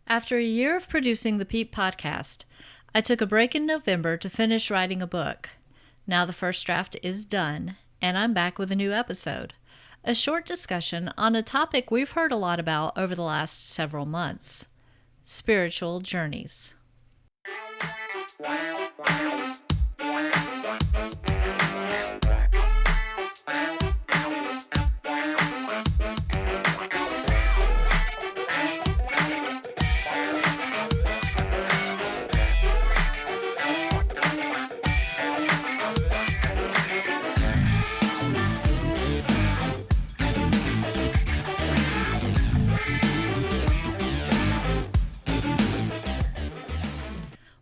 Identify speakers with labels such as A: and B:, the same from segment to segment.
A: After a year of producing the Peep podcast, I took a break in November to finish writing a book. Now the first draft is done, and I'm back with a new episode. A short discussion on a topic we've heard a lot about over the last several months: spiritual journeys.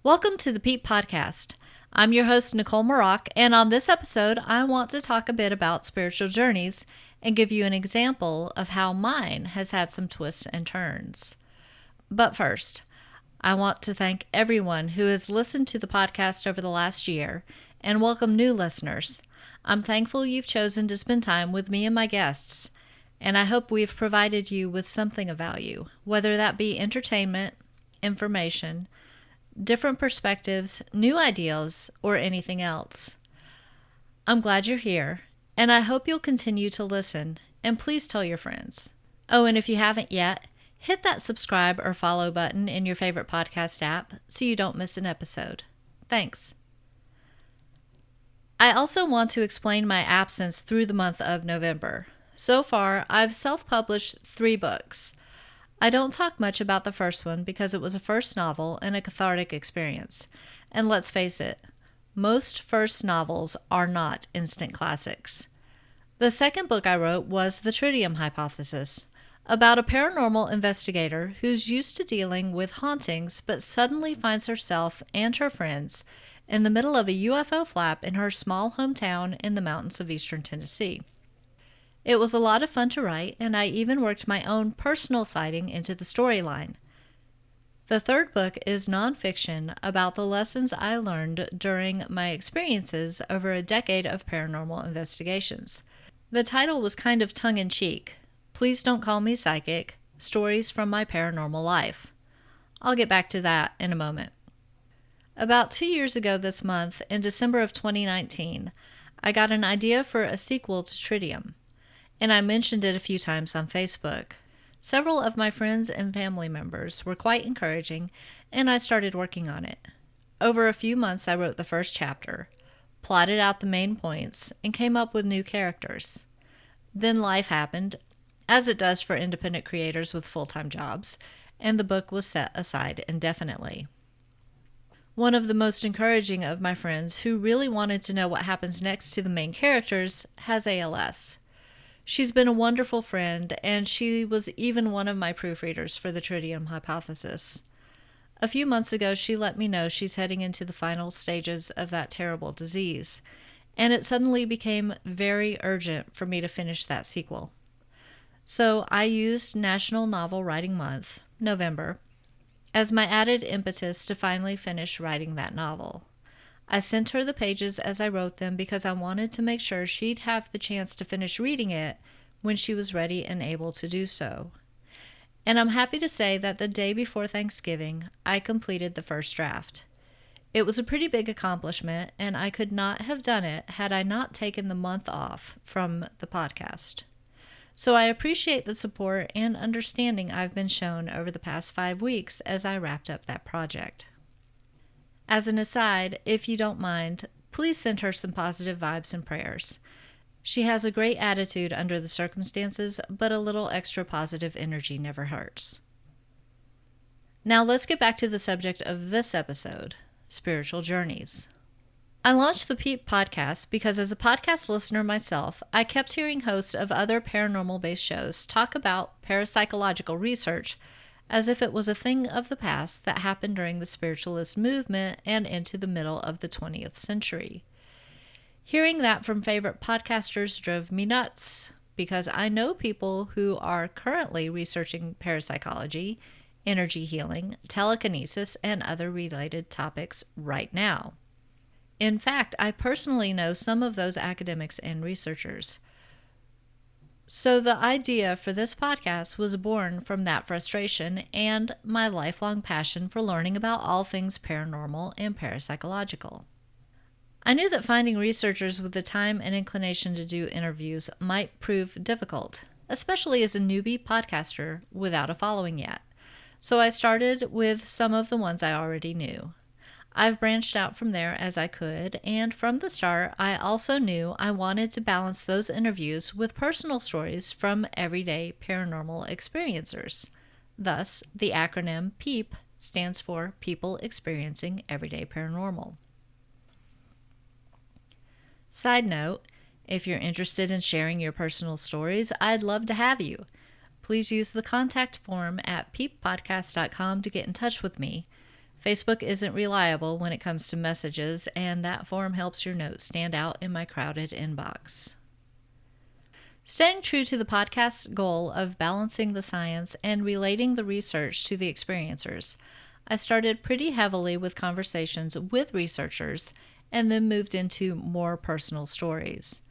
A: Welcome to the Peep Podcast. I'm your host, Nicolle, and on this episode, I want to talk a bit about spiritual journeys and give you an example of how mine has had some twists and turns. But first, I want to thank everyone who has listened to the podcast over the last year and welcome new listeners. I'm thankful you've chosen to spend time with me and my guests, and I hope we've provided you with something of value, whether that be entertainment, information, different perspectives, new ideas, or anything else. I'm glad you're here, and I hope you'll continue to listen, and please tell your friends. Oh, and if you haven't yet, hit that subscribe or follow button in your favorite podcast app so you don't miss an episode. Thanks. I also want to explain my absence through the month of November. So far, I've self-published 3 books. I don't talk much about the first one because it was a first novel and a cathartic experience. And let's face it, most first novels are not instant classics. The second book I wrote was The Tritium Hypothesis, about a paranormal investigator who's used to dealing with hauntings but suddenly finds herself and her friends in the middle of a UFO flap in her small hometown in the mountains of eastern Tennessee. It was a lot of fun to write, and I even worked my own personal sighting into the storyline. The third book is nonfiction about the lessons I learned during my experiences over a decade of paranormal investigations. The title was kind of tongue-in-cheek. Please Don't Call Me Psychic: Stories from My Paranormal Life. I'll get back to that in a moment. About 2 years ago this month, in December of 2019, I got an idea for a sequel to Tritium, and I mentioned it a few times on Facebook. Several of my friends and family members were quite encouraging, and I started working on it. Over a few months, I wrote the first chapter, plotted out the main points, and came up with new characters. Then life happened, as it does for independent creators with full-time jobs, and the book was set aside indefinitely. One of the most encouraging of my friends, who really wanted to know what happens next to the main characters, has ALS. She's been a wonderful friend, and she was even one of my proofreaders for the Tritium Hypothesis. A few months ago, she let me know she's heading into the final stages of that terrible disease, and it suddenly became very urgent for me to finish that sequel. So I used National Novel Writing Month, November, as my added impetus to finally finish writing that novel. I sent her the pages as I wrote them because I wanted to make sure she'd have the chance to finish reading it when she was ready and able to do so. And I'm happy to say that the day before Thanksgiving, I completed the first draft. It was a pretty big accomplishment, and I could not have done it had I not taken the month off from the podcast. So I appreciate the support and understanding I've been shown over the past 5 weeks as I wrapped up that project. As an aside, if you don't mind, please send her some positive vibes and prayers. She has a great attitude under the circumstances, but a little extra positive energy never hurts. Now let's get back to the subject of this episode: spiritual journeys. I launched the Peep podcast because as a podcast listener myself, I kept hearing hosts of other paranormal-based shows talk about parapsychological research as if it was a thing of the past that happened during the spiritualist movement and into the middle of the 20th century. Hearing that from favorite podcasters drove me nuts, because I know people who are currently researching parapsychology, energy healing, telekinesis, and other related topics right now. In fact, I personally know some of those academics and researchers. So the idea for this podcast was born from that frustration and my lifelong passion for learning about all things paranormal and parapsychological. I knew that finding researchers with the time and inclination to do interviews might prove difficult, especially as a newbie podcaster without a following yet. So I started with some of the ones I already knew. I've branched out from there as I could, and from the start, I also knew I wanted to balance those interviews with personal stories from everyday paranormal experiencers. Thus, the acronym PEEP stands for People Experiencing Everyday Paranormal. Side note, if you're interested in sharing your personal stories, I'd love to have you. Please use the contact form at peeppodcast.com to get in touch with me. Facebook isn't reliable when it comes to messages, and that form helps your notes stand out in my crowded inbox. Staying true to the podcast's goal of balancing the science and relating the research to the experiencers, I started pretty heavily with conversations with researchers and then moved into more personal stories.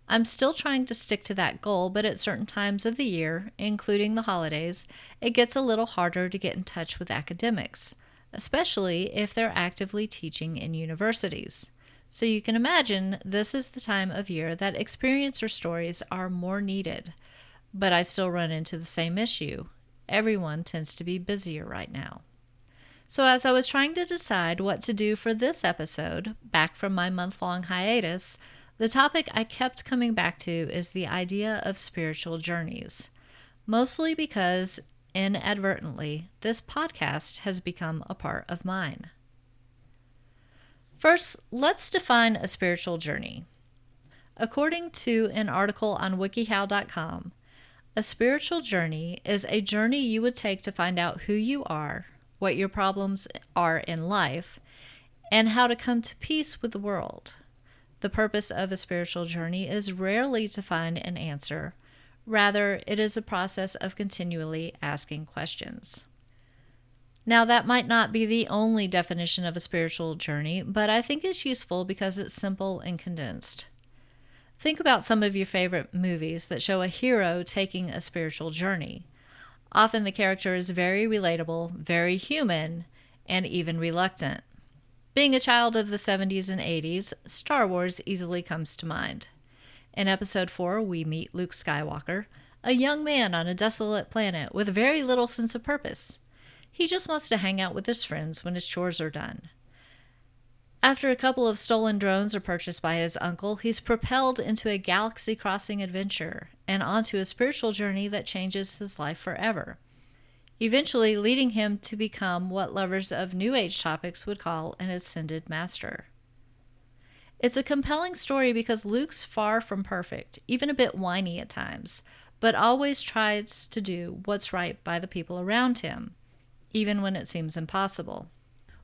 A: I'm still trying to stick to that goal, but at certain times of the year, including the holidays, it gets a little harder to get in touch with academics, especially if they're actively teaching in universities. So you can imagine this is the time of year that experiencer stories are more needed. But I still run into the same issue. Everyone tends to be busier right now. So as I was trying to decide what to do for this episode, back from my month-long hiatus, the topic I kept coming back to is the idea of spiritual journeys. Mostly because, inadvertently, this podcast has become a part of mine. First, let's define a spiritual journey. According to an article on wikihow.com, a spiritual journey is a journey you would take to find out who you are, what your problems are in life, and how to come to peace with the world. The purpose of a spiritual journey is rarely to find an answer. Rather, it is a process of continually asking questions. Now, that might not be the only definition of a spiritual journey, but I think it's useful because it's simple and condensed. Think about some of your favorite movies that show a hero taking a spiritual journey. Often the character is very relatable, very human, and even reluctant. Being a child of the 70s and 80s, Star Wars easily comes to mind. In Episode 4, we meet Luke Skywalker, a young man on a desolate planet with very little sense of purpose. He just wants to hang out with his friends when his chores are done. After a couple of stolen drones are purchased by his uncle, he's propelled into a galaxy-crossing adventure and onto a spiritual journey that changes his life forever, eventually leading him to become what lovers of New Age topics would call an ascended master. It's a compelling story because Luke's far from perfect, even a bit whiny at times, but always tries to do what's right by the people around him, even when it seems impossible.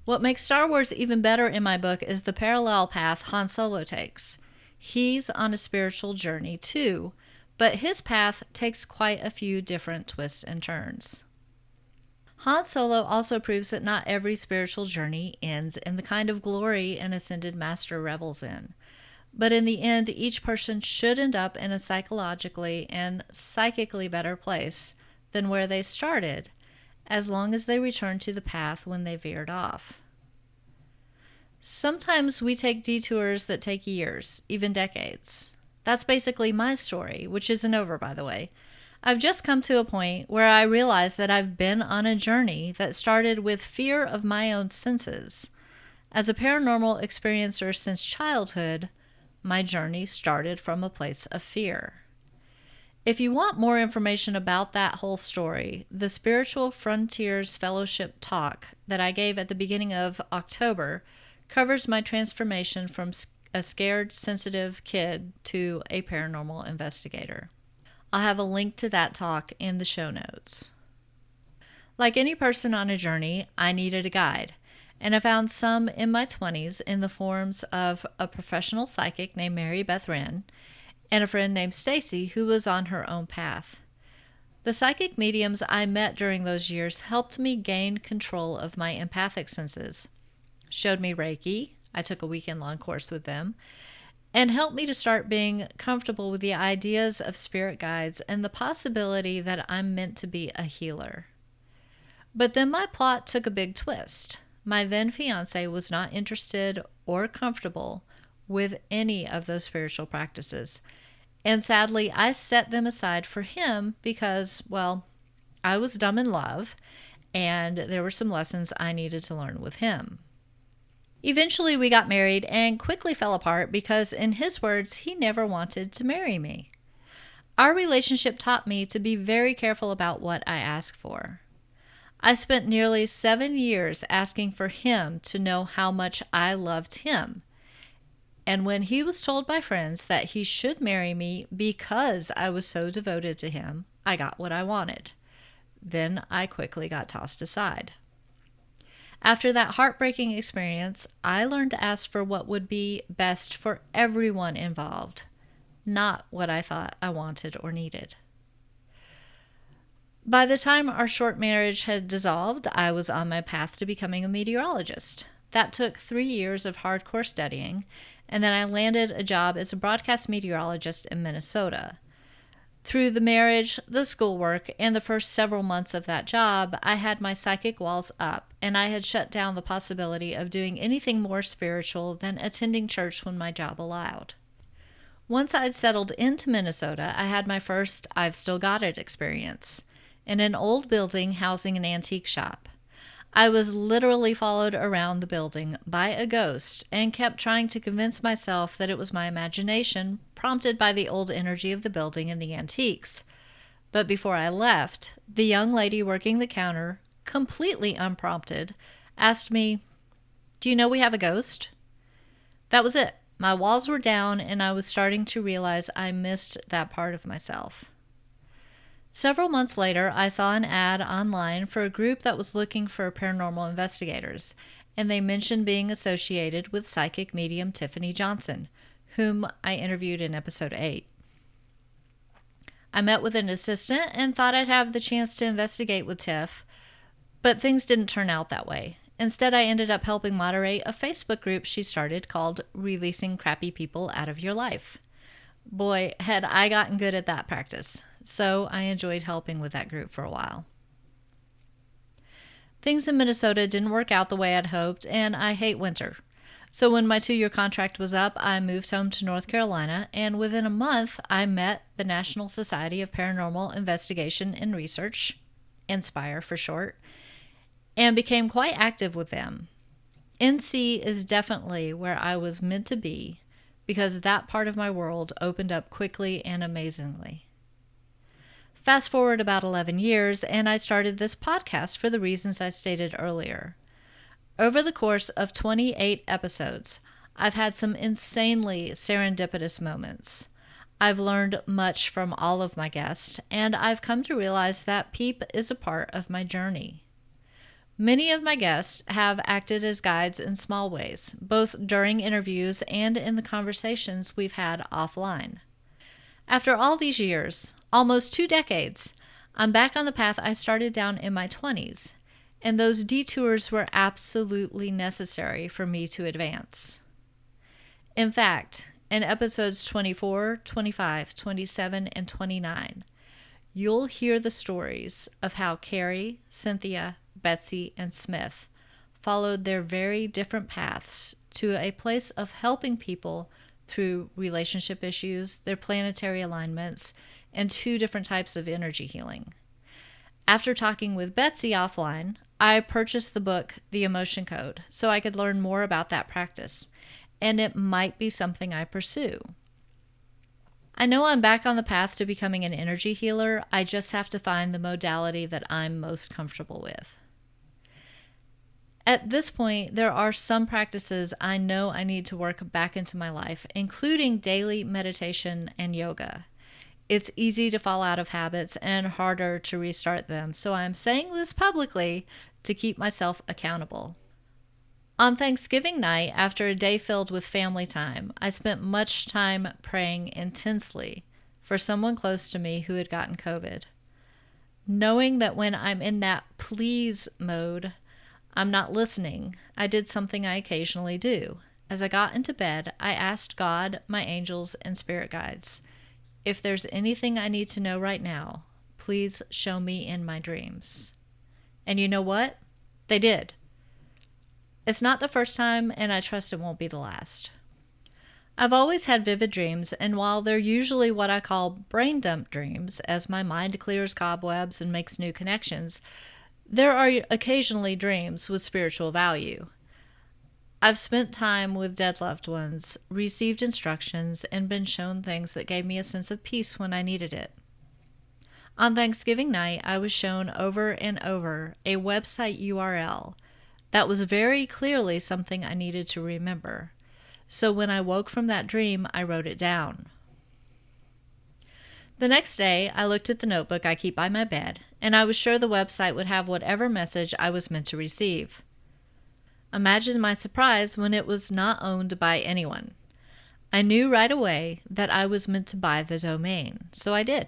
A: What makes Star Wars even better in my book is the parallel path Han Solo takes. He's on a spiritual journey too, but his path takes quite a few different twists and turns. Han Solo also proves that not every spiritual journey ends in the kind of glory an ascended master revels in. But in the end, each person should end up in a psychologically and psychically better place than where they started, as long as they return to the path when they veered off. Sometimes we take detours that take years, even decades. That's basically my story, which isn't over, by the way. I've just come to a point where I realize that I've been on a journey that started with fear of my own senses. As a paranormal experiencer since childhood, my journey started from a place of fear. If you want more information about that whole story, the Spiritual Frontiers Fellowship talk that I gave at the beginning of October covers my transformation from a scared, sensitive kid to a paranormal investigator. I'll have a link to that talk in the show notes. Like any person on a journey, I needed a guide, and I found some in my 20s in the forms of a professional psychic named Mary Beth Wren and a friend named Stacy who was on her own path. The psychic mediums I met during those years helped me gain control of my empathic senses, showed me Reiki. I took a weekend-long course with them, and helped me to start being comfortable with the ideas of spirit guides and the possibility that I'm meant to be a healer. But then my plot took a big twist. My then fiance was not interested or comfortable with any of those spiritual practices. And sadly, I set them aside for him because, well, I was dumb in love, and there were some lessons I needed to learn with him. Eventually, we got married and quickly fell apart because, in his words, he never wanted to marry me. Our relationship taught me to be very careful about what I ask for. I spent nearly 7 years asking for him to know how much I loved him. And when he was told by friends that he should marry me because I was so devoted to him, I got what I wanted. Then I quickly got tossed aside. After that heartbreaking experience, I learned to ask for what would be best for everyone involved, not what I thought I wanted or needed. By the time our short marriage had dissolved, I was on my path to becoming a meteorologist. That took 3 years of hardcore studying, and then I landed a job as a broadcast meteorologist in Minnesota. Through the marriage, the schoolwork, and the first several months of that job, I had my psychic walls up, and I had shut down the possibility of doing anything more spiritual than attending church when my job allowed. Once I'd settled into Minnesota, I had my first I've Still Got It experience in an old building housing an antique shop. I was literally followed around the building by a ghost and kept trying to convince myself that it was my imagination, prompted by the old energy of the building and the antiques. But before I left, the young lady working the counter, completely unprompted, asked me, "Do you know we have a ghost?" That was it. My walls were down, and I was starting to realize I missed that part of myself. Several months later, I saw an ad online for a group that was looking for paranormal investigators, and they mentioned being associated with psychic medium Tiffany Johnson, whom I interviewed in episode 8. I met with an assistant and thought I'd have the chance to investigate with Tiff, but things didn't turn out that way. Instead, I ended up helping moderate a Facebook group she started called Releasing Crappy People Out of Your Life. Boy, had I gotten good at that practice. So I enjoyed helping with that group for a while. Things in Minnesota didn't work out the way I'd hoped, and I hate winter. So when my 2-year contract was up, I moved home to North Carolina, and within a month, I met the National Society of Paranormal Investigation and Research, INSPIRE for short, and became quite active with them. NC is definitely where I was meant to be because that part of my world opened up quickly and amazingly. Fast forward about 11 years, and I started this podcast for the reasons I stated earlier. Over the course of 28 episodes, I've had some insanely serendipitous moments. I've learned much from all of my guests, and I've come to realize that PEEP is a part of my journey. Many of my guests have acted as guides in small ways, both during interviews and in the conversations we've had offline. After all these years, almost 2 decades, I'm back on the path I started down in my 20s, and those detours were absolutely necessary for me to advance. In fact, in episodes 24, 25, 27, and 29, you'll hear the stories of how Carrie, Cynthia, Betsy, and Smith followed their very different paths to a place of helping people through relationship issues, their planetary alignments, and 2 different types of energy healing. After talking with Betsy offline, I purchased the book, The Emotion Code, so I could learn more about that practice, and it might be something I pursue. I know I'm back on the path to becoming an energy healer. I just have to find the modality that I'm most comfortable with. At this point, there are some practices I know I need to work back into my life, including daily meditation and yoga. It's easy to fall out of habits and harder to restart them, so I'm saying this publicly to keep myself accountable. On Thanksgiving night, after a day filled with family time, I spent much time praying intensely for someone close to me who had gotten COVID. Knowing that when I'm in that please mode, I'm not listening, I did something I occasionally do. As I got into bed, I asked God, my angels, and spirit guides, if there's anything I need to know right now, please show me in my dreams. And you know what? They did. It's not the first time, and I trust it won't be the last. I've always had vivid dreams, and while they're usually what I call brain dump dreams, as my mind clears cobwebs and makes new connections, there are occasionally dreams with spiritual value. I've spent time with dead loved ones, received instructions, and been shown things that gave me a sense of peace when I needed it. On Thanksgiving night, I was shown over and over a website URL that was very clearly something I needed to remember. So when I woke from that dream, I wrote it down. The next day, I looked at the notebook I keep by my bed, and I was sure the website would have whatever message I was meant to receive. Imagine my surprise when it was not owned by anyone. I knew right away that I was meant to buy the domain, so I did.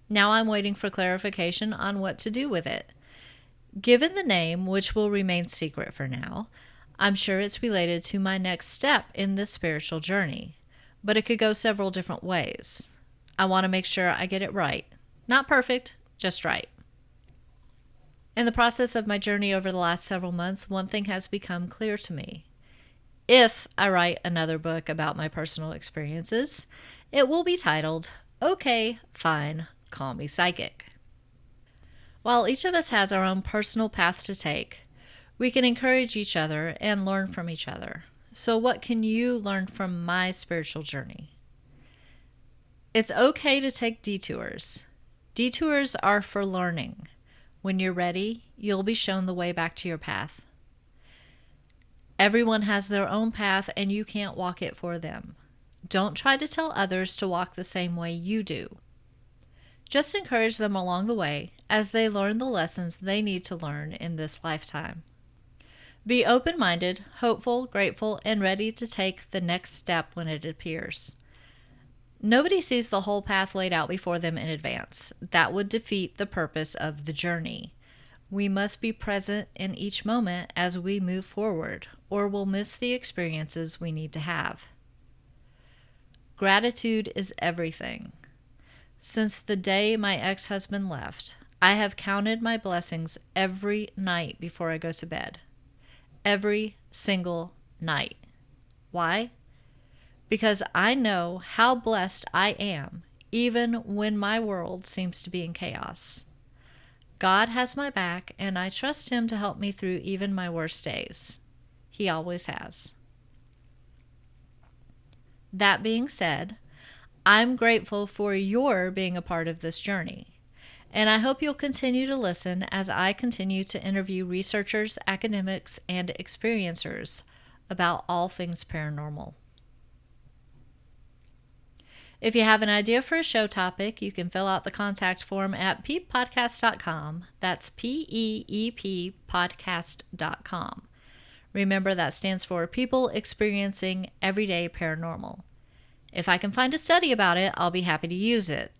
A: Now I'm waiting for clarification on what to do with it. Given the name, which will remain secret for now, I'm sure it's related to my next step in this spiritual journey, but it could go several different ways. I want to make sure I get it right. Not perfect, just right. In the process of my journey over the last several months, one thing has become clear to me. If I write another book about my personal experiences, it will be titled, Okay, Fine, Call Me Psychic. While each of us has our own personal path to take, we can encourage each other and learn from each other. So what can you learn from my spiritual journey? It's okay to take detours. Detours are for learning. When you're ready, you'll be shown the way back to your path. Everyone has their own path and you can't walk it for them. Don't try to tell others to walk the same way you do. Just encourage them along the way as they learn the lessons they need to learn in this lifetime. Be open-minded, hopeful, grateful, and ready to take the next step when it appears. Nobody sees the whole path laid out before them in advance. That would defeat the purpose of the journey. We must be present in each moment as we move forward, or we'll miss the experiences we need to have. Gratitude is everything. Since the day my ex-husband left, I have counted my blessings every night before I go to bed. Every single night. Why? Because I know how blessed I am, even when my world seems to be in chaos. God has my back, and I trust Him to help me through even my worst days. He always has. That being said, I'm grateful for your being a part of this journey. And I hope you'll continue to listen as I continue to interview researchers, academics, and experiencers about all things paranormal. If you have an idea for a show topic, you can fill out the contact form at peeppodcast.com. That's PEEP podcast.com. Remember, that stands for People Experiencing Everyday Paranormal. If I can find a study about it, I'll be happy to use it.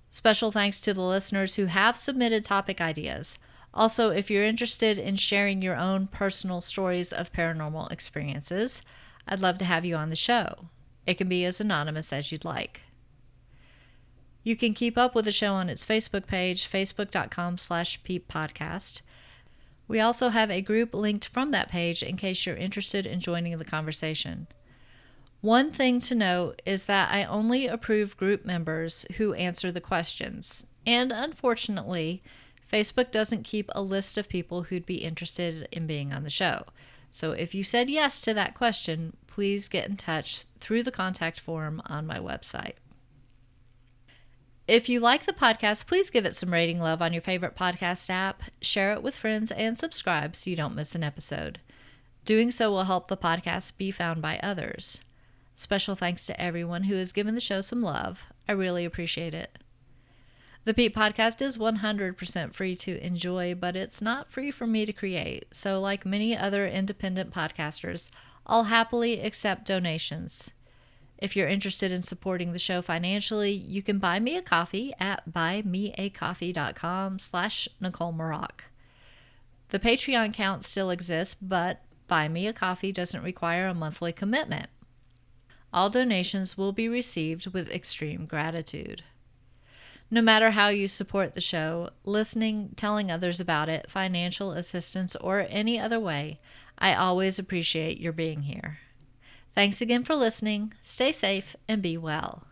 A: Special thanks to the listeners who have submitted topic ideas. Also, if you're interested in sharing your own personal stories of paranormal experiences, I'd love to have you on the show. It can be as anonymous as you'd like. You can keep up with the show on its Facebook page, facebook.com/peeppodcast. We also have a group linked from that page in case you're interested in joining the conversation. One thing to note is that I only approve group members who answer the questions, and unfortunately, Facebook doesn't keep a list of people who'd be interested in being on the show. So if you said yes to that question, please get in touch through the contact form on my website. If you like the podcast, please give it some rating love on your favorite podcast app, share it with friends, and subscribe so you don't miss an episode. Doing so will help the podcast be found by others. Special thanks to everyone who has given the show some love. I really appreciate it. The Peep Podcast is 100% free to enjoy, but it's not free for me to create. So like many other independent podcasters, I'll happily accept donations. If you're interested in supporting the show financially, you can buy me a coffee at buymeacoffee.com/Nicolle. The Patreon account still exists, but Buy Me a Coffee doesn't require a monthly commitment. All donations will be received with extreme gratitude. No matter how you support the show, listening, telling others about it, financial assistance, or any other way, I always appreciate your being here. Thanks again for listening. Stay safe and be well.